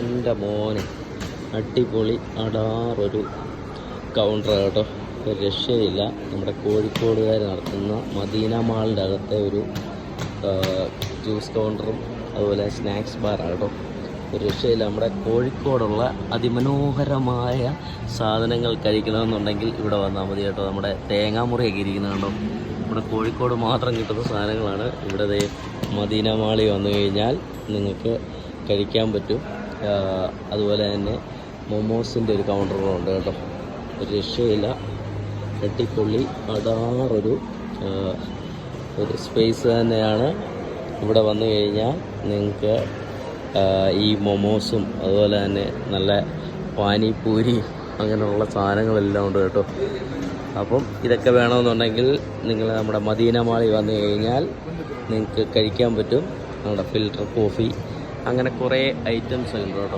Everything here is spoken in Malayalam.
എൻ്റെ മോനെ അടിപൊളി അടാറൊരു കൗണ്ടർ കേട്ടോ, ഒരു രക്ഷയില്ല. നമ്മുടെ കോഴിക്കോടുകാർ നടത്തുന്ന മദീന മാളിൻ്റെ അകത്തെ ഒരു ജ്യൂസ് കൗണ്ടറും അതുപോലെ സ്നാക്സ് ബാറാണ് കേട്ടോ. ഒരു രക്ഷയില്ല. നമ്മുടെ കോഴിക്കോടുള്ള അതിമനോഹരമായ സാധനങ്ങൾ കഴിക്കണമെന്നുണ്ടെങ്കിൽ ഇവിടെ വന്നാൽ മതി കേട്ടോ. നമ്മുടെ തേങ്ങാമുറിയൊക്കെ ഇരിക്കുന്നത് കണ്ടോ, നമ്മുടെ കോഴിക്കോട് മാത്രം കിട്ടുന്ന സാധനങ്ങളാണ്. ഇവിടെ മദീന മാളിൽ വന്നു കഴിഞ്ഞാൽ നിങ്ങൾക്ക് കഴിക്കാൻ പറ്റും. അതുപോലെ തന്നെ മൊമോസിൻ്റെ ഒരു കൗണ്ടറുകളുണ്ട് കേട്ടോ. ഒരു രക്ഷയില്ല. വെട്ടിക്കൊള്ളി അടാറൊരു സ്പേസ് തന്നെയാണ്. ഇവിടെ വന്നു കഴിഞ്ഞാൽ നിങ്ങൾക്ക് ഈ മൊമോസും അതുപോലെ തന്നെ നല്ല പാനിപൂരി അങ്ങനെയുള്ള സാധനങ്ങളെല്ലാം ഉണ്ട് കേട്ടോ. അപ്പം ഇതൊക്കെ വേണമെന്നുണ്ടെങ്കിൽ നിങ്ങൾ നമ്മുടെ മദീന മാളിൽ വന്നു കഴിഞ്ഞാൽ നിങ്ങൾക്ക് കഴിക്കാൻ പറ്റും. നമ്മുടെ ഫിൽറ്റർ കോഫി അങ്ങനെ കുറേ ഐറ്റംസ് ഉണ്ട് കേട്ടോ.